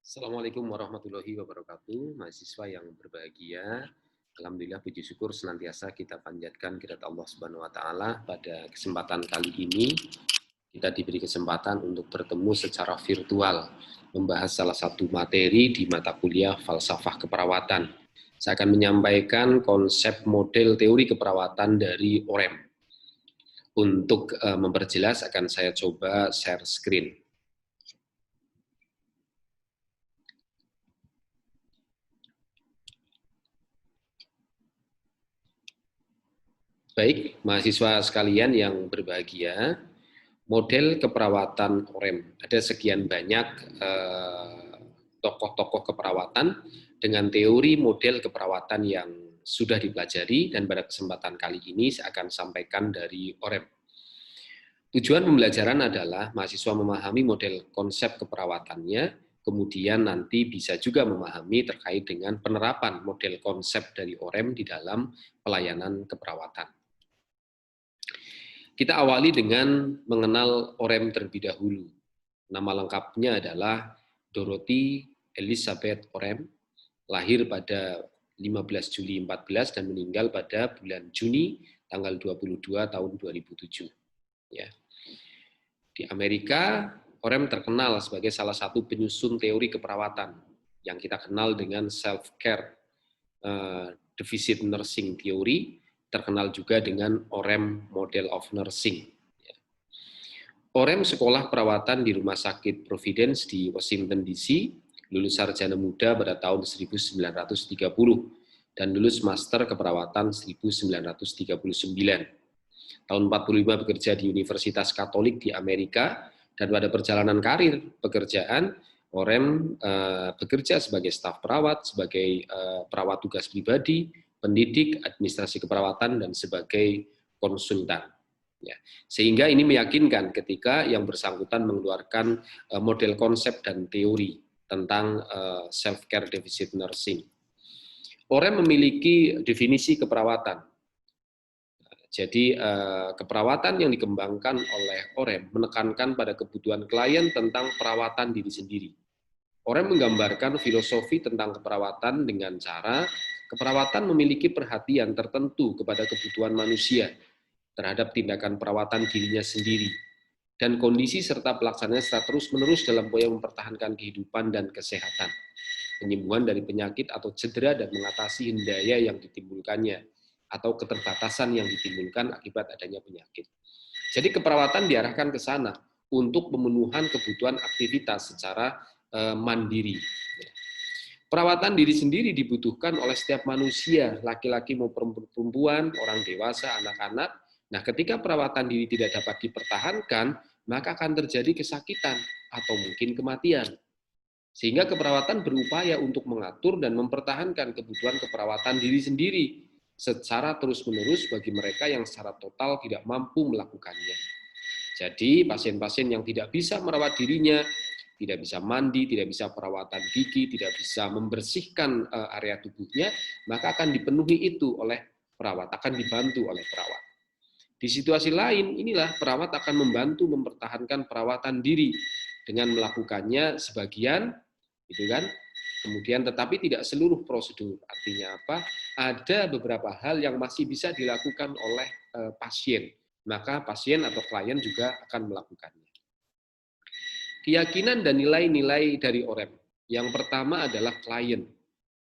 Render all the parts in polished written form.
Assalamualaikum warahmatullahi wabarakatuh, mahasiswa yang berbahagia. Alhamdulillah puji syukur senantiasa kita panjatkan kehadirat Allah Subhanahu wa taala. Pada kesempatan kali ini kita diberi kesempatan untuk bertemu secara virtual membahas salah satu materi di mata kuliah falsafah keperawatan. Saya akan menyampaikan konsep model teori keperawatan dari OREM. Untuk memperjelas akan saya coba share screen. Baik, mahasiswa sekalian yang berbahagia, model keperawatan OREM. Ada sekian banyak tokoh-tokoh keperawatan dengan teori model keperawatan yang sudah dipelajari, dan pada kesempatan kali ini saya akan sampaikan dari OREM. Tujuan pembelajaran adalah mahasiswa memahami model konsep keperawatannya, kemudian nanti bisa juga memahami terkait dengan penerapan model konsep dari OREM di dalam pelayanan keperawatan. Kita awali dengan mengenal OREM terlebih dahulu. Nama lengkapnya adalah Dorothy Elizabeth OREM, lahir pada 15 Juli 14 dan meninggal pada bulan Juni tanggal 22 tahun 2007. Ya. Di Amerika, OREM terkenal sebagai salah satu penyusun teori keperawatan yang kita kenal dengan self-care deficit nursing theory, terkenal juga dengan OREM Model of Nursing. OREM sekolah perawatan di Rumah Sakit Providence di Washington DC, lulus sarjana muda pada tahun 1930, dan lulus master keperawatan 1939. Tahun 45 bekerja di Universitas Katolik di Amerika, dan pada perjalanan karir pekerjaan, OREM bekerja sebagai staf perawat, sebagai perawat tugas pribadi, pendidik, administrasi keperawatan, dan sebagai konsultan. Ya. Sehingga ini meyakinkan ketika yang bersangkutan mengeluarkan model konsep dan teori tentang self-care deficit nursing. OREM memiliki definisi keperawatan. Jadi keperawatan yang dikembangkan oleh OREM menekankan pada kebutuhan klien tentang perawatan diri sendiri. OREM menggambarkan filosofi tentang keperawatan dengan cara keperawatan memiliki perhatian tertentu kepada kebutuhan manusia terhadap tindakan perawatan dirinya sendiri, dan kondisi serta pelaksanaannya secara terus-menerus dalam upaya mempertahankan kehidupan dan kesehatan, penyembuhan dari penyakit atau cedera, dan mengatasi hendaya yang ditimbulkannya atau keterbatasan yang ditimbulkan akibat adanya penyakit. Jadi keperawatan diarahkan ke sana untuk pemenuhan kebutuhan aktivitas secara mandiri. Perawatan diri sendiri dibutuhkan oleh setiap manusia, laki-laki maupun perempuan, orang dewasa, anak-anak. Nah, ketika perawatan diri tidak dapat dipertahankan, maka akan terjadi kesakitan atau mungkin kematian. Sehingga keperawatan berupaya untuk mengatur dan mempertahankan kebutuhan keperawatan diri sendiri secara terus-menerus bagi mereka yang secara total tidak mampu melakukannya. Jadi, pasien-pasien yang tidak bisa merawat dirinya, tidak bisa mandi, tidak bisa perawatan gigi, tidak bisa membersihkan area tubuhnya, maka akan dipenuhi itu oleh perawat, akan dibantu oleh perawat. Di situasi lain, inilah perawat akan membantu mempertahankan perawatan diri dengan melakukannya sebagian, gitu kan? Kemudian tetapi tidak seluruh prosedur. Artinya apa? Ada beberapa hal yang masih bisa dilakukan oleh pasien. Maka pasien atau klien juga akan melakukannya. Keyakinan dan nilai-nilai dari OREM. Yang pertama adalah klien.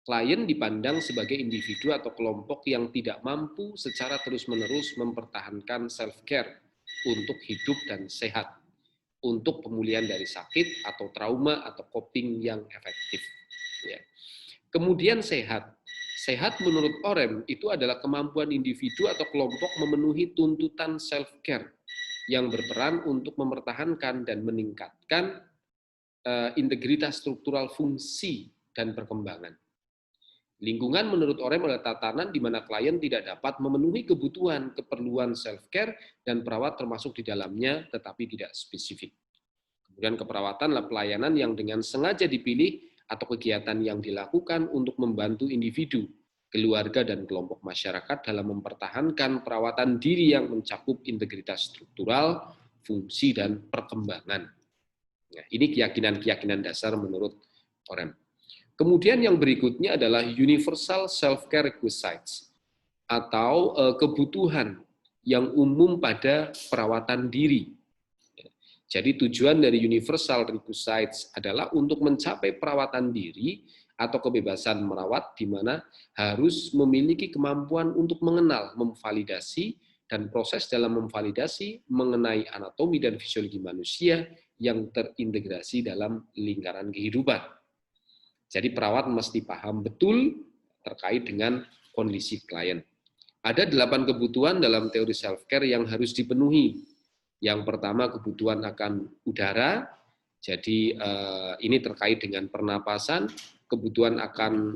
Klien dipandang sebagai individu atau kelompok yang tidak mampu secara terus-menerus mempertahankan self-care untuk hidup dan sehat, untuk pemulihan dari sakit atau trauma atau coping yang efektif. Ya. Kemudian sehat. Sehat menurut OREM itu adalah kemampuan individu atau kelompok memenuhi tuntutan self-care yang berperan untuk mempertahankan dan meningkatkan integritas struktural fungsi dan perkembangan. Lingkungan menurut OREM adalah tatanan di mana klien tidak dapat memenuhi kebutuhan, keperluan self-care, dan perawat termasuk di dalamnya, tetapi tidak spesifik. Kemudian keperawatan adalah pelayanan yang dengan sengaja dipilih atau kegiatan yang dilakukan untuk membantu individu, keluarga, dan kelompok masyarakat dalam mempertahankan perawatan diri yang mencakup integritas struktural, fungsi, dan perkembangan. Nah, ini keyakinan-keyakinan dasar menurut OREM. Kemudian yang berikutnya adalah Universal Self-Care Requisites atau kebutuhan yang umum pada perawatan diri. Jadi tujuan dari Universal Requisites adalah untuk mencapai perawatan diri atau kebebasan merawat di mana harus memiliki kemampuan untuk mengenal, memvalidasi, dan proses dalam memvalidasi mengenai anatomi dan fisiologi manusia yang terintegrasi dalam lingkaran kehidupan. Jadi perawat mesti paham betul terkait dengan kondisi klien. Ada 8 kebutuhan dalam teori self-care yang harus dipenuhi. Yang pertama kebutuhan akan udara, jadi ini terkait dengan pernapasan, kebutuhan akan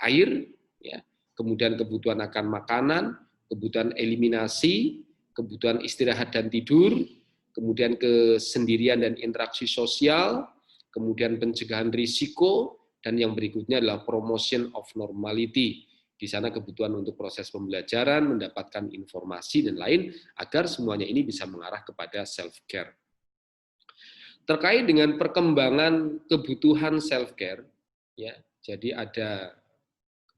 air, ya, kemudian kebutuhan akan makanan, kebutuhan eliminasi, kebutuhan istirahat dan tidur, kemudian kesendirian dan interaksi sosial, kemudian pencegahan risiko, dan yang berikutnya adalah promotion of normality. Di sana kebutuhan untuk proses pembelajaran, mendapatkan informasi, dan lain, agar semuanya ini bisa mengarah kepada self-care. Terkait dengan perkembangan kebutuhan self-care, ya, jadi ada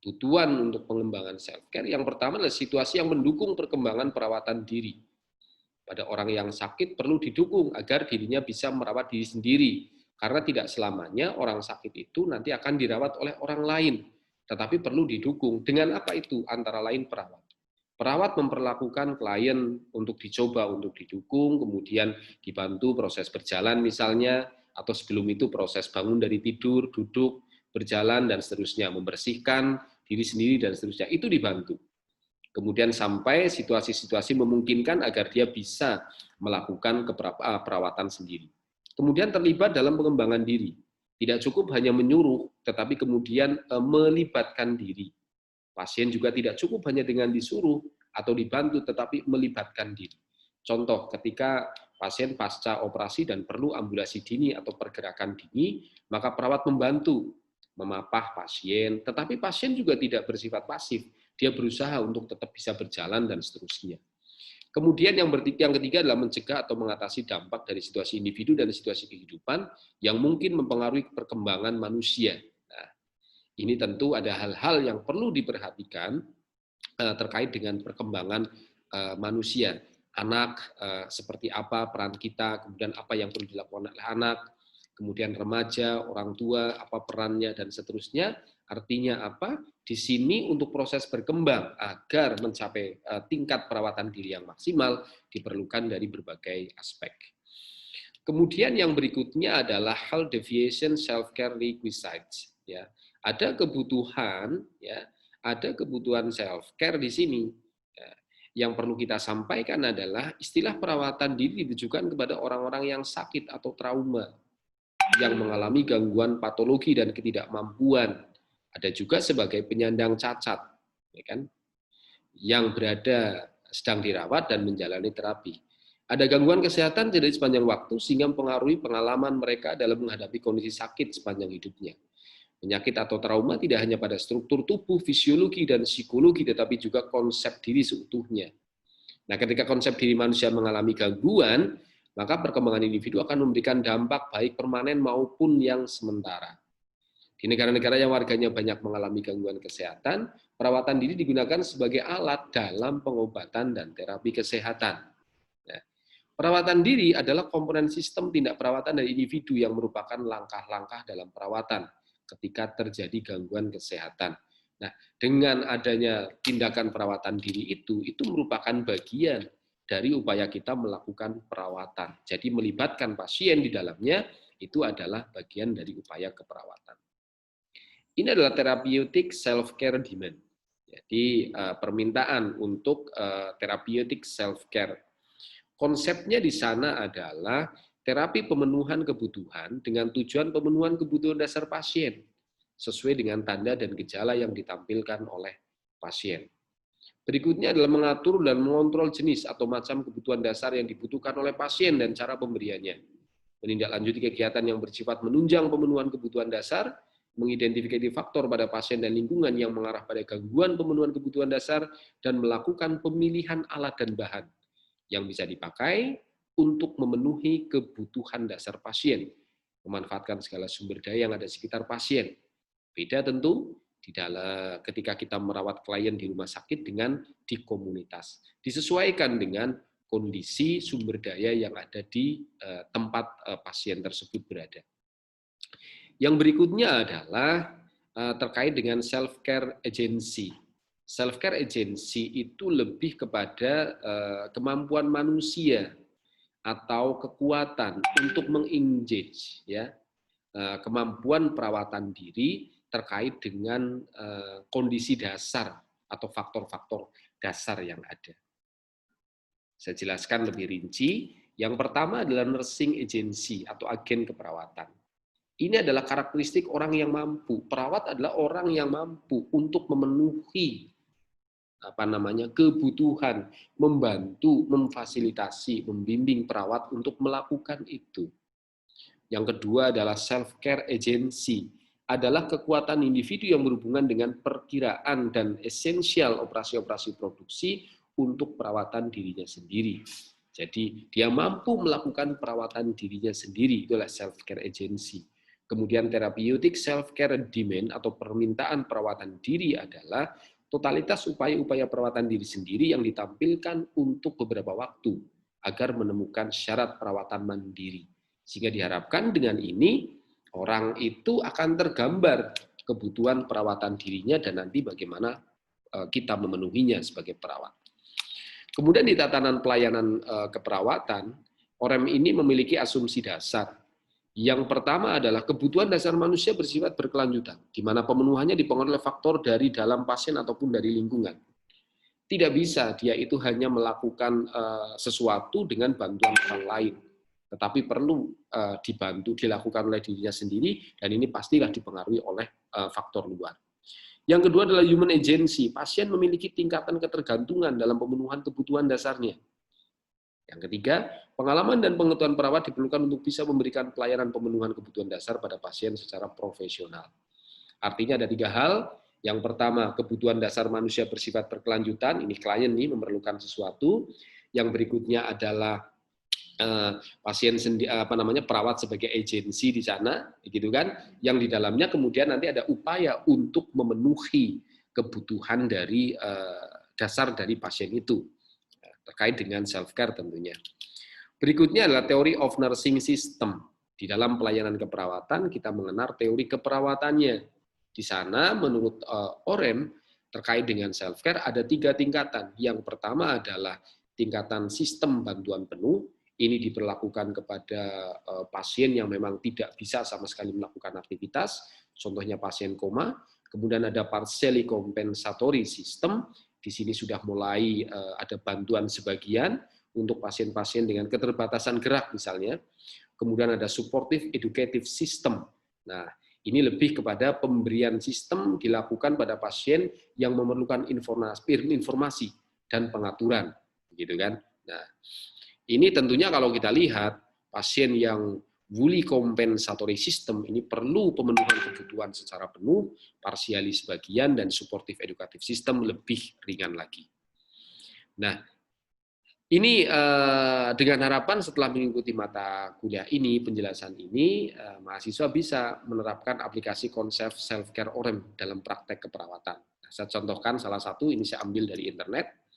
kebutuhan untuk pengembangan self-care. Yang pertama adalah situasi yang mendukung perkembangan perawatan diri. Pada orang yang sakit perlu didukung agar dirinya bisa merawat diri sendiri. Karena tidak selamanya orang sakit itu nanti akan dirawat oleh orang lain. Tetapi perlu didukung. Dengan apa itu? Antara lain perawat. Perawat memperlakukan klien untuk dicoba, untuk didukung, kemudian dibantu proses berjalan misalnya, atau sebelum itu proses bangun dari tidur, duduk, berjalan, dan seterusnya, membersihkan diri sendiri, dan seterusnya. Itu dibantu. Kemudian sampai situasi-situasi memungkinkan agar dia bisa melakukan perawatan sendiri. Kemudian terlibat dalam pengembangan diri. Tidak cukup hanya menyuruh, tetapi kemudian melibatkan diri. Pasien juga tidak cukup hanya dengan disuruh atau dibantu, tetapi melibatkan diri. Contoh, ketika pasien pasca operasi dan perlu ambulasi dini atau pergerakan dini, maka perawat membantu memapah pasien, tetapi pasien juga tidak bersifat pasif. Dia berusaha untuk tetap bisa berjalan dan seterusnya. Kemudian yang ketiga adalah mencegah atau mengatasi dampak dari situasi individu dan situasi kehidupan yang mungkin mempengaruhi perkembangan manusia. Nah, ini tentu ada hal-hal yang perlu diperhatikan terkait dengan perkembangan manusia. Anak seperti apa peran kita, kemudian apa yang perlu dilakukan oleh anak, kemudian remaja, orang tua, apa perannya, dan seterusnya. Artinya apa? Di sini untuk proses berkembang agar mencapai tingkat perawatan diri yang maksimal diperlukan dari berbagai aspek. Kemudian yang berikutnya adalah health deviation self-care requisites. Ya, ada kebutuhan, ya, ada kebutuhan self-care di sini. Ya, yang perlu kita sampaikan adalah istilah perawatan diri ditujukan kepada orang-orang yang sakit atau trauma, yang mengalami gangguan patologi dan ketidakmampuan. Ada juga sebagai penyandang cacat, ya kan, yang berada sedang dirawat dan menjalani terapi. Ada gangguan kesehatan dari sepanjang waktu sehingga mempengaruhi pengalaman mereka dalam menghadapi kondisi sakit sepanjang hidupnya. Penyakit atau trauma tidak hanya pada struktur tubuh, fisiologi, dan psikologi, tetapi juga konsep diri seutuhnya. Nah, ketika konsep diri manusia mengalami gangguan, maka perkembangan individu akan memberikan dampak baik permanen maupun yang sementara. Di negara-negara yang warganya banyak mengalami gangguan kesehatan, perawatan diri digunakan sebagai alat dalam pengobatan dan terapi kesehatan. Nah, perawatan diri adalah komponen sistem tindak perawatan dari individu yang merupakan langkah-langkah dalam perawatan ketika terjadi gangguan kesehatan. Nah, dengan adanya tindakan perawatan diri itu merupakan bagian dari upaya kita melakukan perawatan. Jadi melibatkan pasien di dalamnya itu adalah bagian dari upaya keperawatan. Ini adalah therapeutic self-care demand. Jadi permintaan untuk therapeutic self-care. Konsepnya di sana adalah terapi pemenuhan kebutuhan dengan tujuan pemenuhan kebutuhan dasar pasien sesuai dengan tanda dan gejala yang ditampilkan oleh pasien. Berikutnya adalah mengatur dan mengontrol jenis atau macam kebutuhan dasar yang dibutuhkan oleh pasien dan cara pemberiannya. Menindaklanjuti kegiatan yang bersifat menunjang pemenuhan kebutuhan dasar, mengidentifikasi faktor pada pasien dan lingkungan yang mengarah pada gangguan pemenuhan kebutuhan dasar, dan melakukan pemilihan alat dan bahan yang bisa dipakai untuk memenuhi kebutuhan dasar pasien. memanfaatkan segala sumber daya yang ada di sekitar pasien. Beda tentu ketika kita merawat klien di rumah sakit dengan di komunitas. Disesuaikan dengan kondisi sumber daya yang ada di tempat pasien tersebut berada. Yang berikutnya adalah terkait dengan self-care agency. Self-care agency itu lebih kepada kemampuan manusia atau kekuatan untuk mengengage, ya, kemampuan perawatan diri terkait dengan kondisi dasar atau faktor-faktor dasar yang ada. Saya jelaskan lebih rinci. Yang pertama adalah nursing agency atau agen keperawatan. Ini adalah karakteristik orang yang mampu. Perawat adalah orang yang mampu untuk memenuhi kebutuhan, membantu, memfasilitasi, membimbing perawat untuk melakukan itu. Yang kedua adalah self-care agency, adalah kekuatan individu yang berhubungan dengan perkiraan dan esensial operasi-operasi produksi untuk perawatan dirinya sendiri. Jadi dia mampu melakukan perawatan dirinya sendiri, itulah self-care agency. Kemudian therapeutic self-care demand atau permintaan perawatan diri adalah totalitas upaya-upaya perawatan diri sendiri yang ditampilkan untuk beberapa waktu agar menemukan syarat perawatan mandiri. Sehingga diharapkan dengan ini orang itu akan tergambar kebutuhan perawatan dirinya dan nanti bagaimana kita memenuhinya sebagai perawat. Kemudian di tatanan pelayanan keperawatan, OREM ini memiliki asumsi dasar. Yang pertama adalah kebutuhan dasar manusia bersifat berkelanjutan, di mana pemenuhannya dipengaruhi oleh faktor dari dalam pasien ataupun dari lingkungan. Tidak bisa dia itu hanya melakukan sesuatu dengan bantuan orang lain, tetapi perlu dilakukan oleh dirinya sendiri, dan ini pastilah dipengaruhi oleh faktor luar. Yang kedua adalah human agency. Pasien memiliki tingkatan ketergantungan dalam pemenuhan kebutuhan dasarnya. Yang ketiga, pengalaman dan pengetahuan perawat diperlukan untuk bisa memberikan pelayanan pemenuhan kebutuhan dasar pada pasien secara profesional. Artinya ada 3 hal. Yang pertama, kebutuhan dasar manusia bersifat berkelanjutan. Ini klien nih memerlukan sesuatu. Yang berikutnya adalah pasien perawat sebagai agensi di sana, gitu kan? Yang di dalamnya kemudian nanti ada upaya untuk memenuhi kebutuhan dari dasar dari pasien itu terkait dengan self-care tentunya. Berikutnya adalah teori of nursing system. Di dalam pelayanan keperawatan kita mengenal teori keperawatannya. Di sana menurut OREM terkait dengan self-care ada 3 tingkatan. Yang pertama adalah tingkatan sistem bantuan penuh. Ini diberlakukan kepada pasien yang memang tidak bisa sama sekali melakukan aktivitas, contohnya pasien koma. Kemudian ada partially compensatory system. Di sini sudah mulai ada bantuan sebagian untuk pasien-pasien dengan keterbatasan gerak misalnya. Kemudian ada supportive educative system. Nah, ini lebih kepada pemberian sistem dilakukan pada pasien yang memerlukan informasi dan pengaturan, gitu kan. Nah, ini tentunya kalau kita lihat pasien yang fully compensatory system ini perlu pemenuhan kebutuhan secara penuh, parsiali sebagian, dan supportive educative system lebih ringan lagi. Nah, ini dengan harapan setelah mengikuti mata kuliah ini, penjelasan ini, mahasiswa bisa menerapkan aplikasi konsep self-care OREM dalam praktek keperawatan. Nah, saya contohkan salah satu, ini saya ambil dari internet.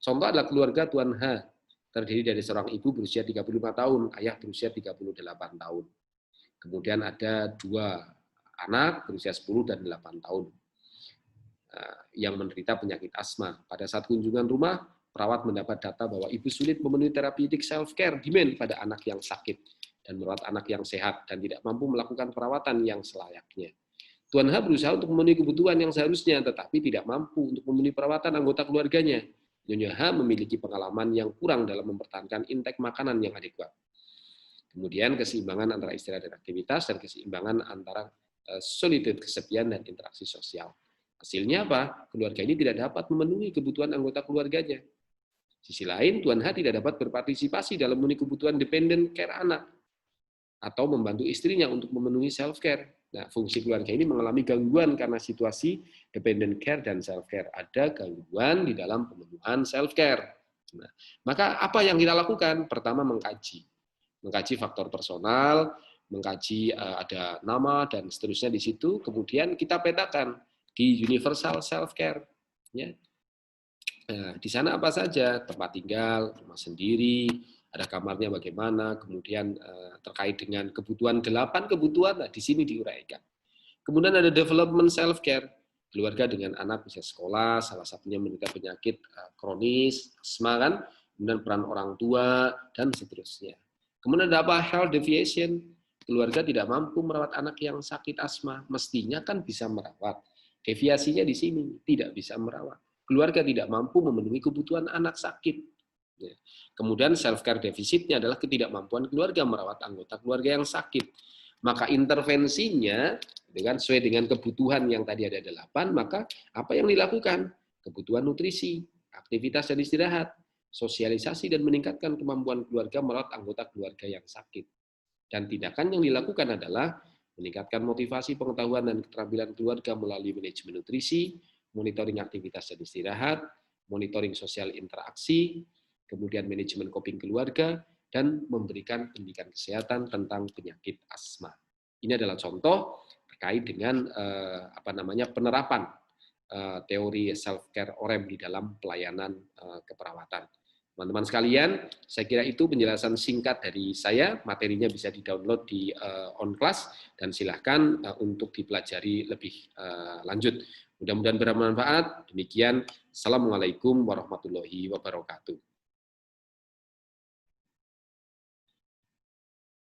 Contoh adalah keluarga Tuan H, terdiri dari seorang ibu berusia 35 tahun, ayah berusia 38 tahun. Kemudian ada 2 anak berusia 10 dan 8 tahun yang menderita penyakit asma. Pada saat kunjungan rumah, perawat mendapat data bahwa ibu sulit memenuhi therapeutic self-care demand pada anak yang sakit dan merawat anak yang sehat dan tidak mampu melakukan perawatan yang selayaknya. Tuan H berusaha untuk memenuhi kebutuhan yang seharusnya, tetapi tidak mampu untuk memenuhi perawatan anggota keluarganya. Nyonya H memiliki pengalaman yang kurang dalam mempertahankan intake makanan yang adekuat. Kemudian keseimbangan antara istirahat dan aktivitas, dan keseimbangan antara solitude, kesepian, dan interaksi sosial. Hasilnya apa? Keluarga ini tidak dapat memenuhi kebutuhan anggota keluarganya. Sisi lain, Tuan H tidak dapat berpartisipasi dalam memenuhi kebutuhan dependent care anak, atau membantu istrinya untuk memenuhi self-care. Nah, fungsi keluarga ini mengalami gangguan karena situasi dependent care dan self-care. Ada gangguan di dalam pemenuhan self-care. Nah, maka apa yang kita lakukan? Pertama, mengkaji faktor personal, mengkaji ada nama dan seterusnya di situ, kemudian kita petakan di universal self care, ya. Nah, di sana apa saja, tempat tinggal, rumah sendiri, ada kamarnya bagaimana, kemudian terkait dengan kebutuhan 8 kebutuhan, nah, di sini diuraikan. Kemudian ada development self care, keluarga dengan anak bisa sekolah, salah satunya menderita penyakit kronis, asma kan, kemudian peran orang tua dan seterusnya. Kemudian ada apa? Health deviation, keluarga tidak mampu merawat anak yang sakit asma, mestinya kan bisa merawat. Deviasinya di sini tidak bisa merawat. Keluarga tidak mampu memenuhi kebutuhan anak sakit. Kemudian self care defisitnya adalah ketidakmampuan keluarga merawat anggota keluarga yang sakit. Maka intervensinya sesuai dengan kebutuhan yang tadi ada 8, maka apa yang dilakukan? Kebutuhan nutrisi, aktivitas dan istirahat, sosialisasi dan meningkatkan kemampuan keluarga merawat anggota keluarga yang sakit. Dan tindakan yang dilakukan adalah meningkatkan motivasi pengetahuan dan keterampilan keluarga melalui manajemen nutrisi, monitoring aktivitas dan istirahat, monitoring sosial interaksi, kemudian manajemen coping keluarga, dan memberikan pendidikan kesehatan tentang penyakit asma. Ini adalah contoh terkait dengan penerapan teori self care OREM di dalam pelayanan keperawatan. Teman-teman sekalian, saya kira itu penjelasan singkat dari saya. Materinya bisa di-download di OnClass dan silahkan untuk dipelajari lebih lanjut. Mudah-mudahan bermanfaat. Demikian, Assalamualaikum warahmatullahi wabarakatuh.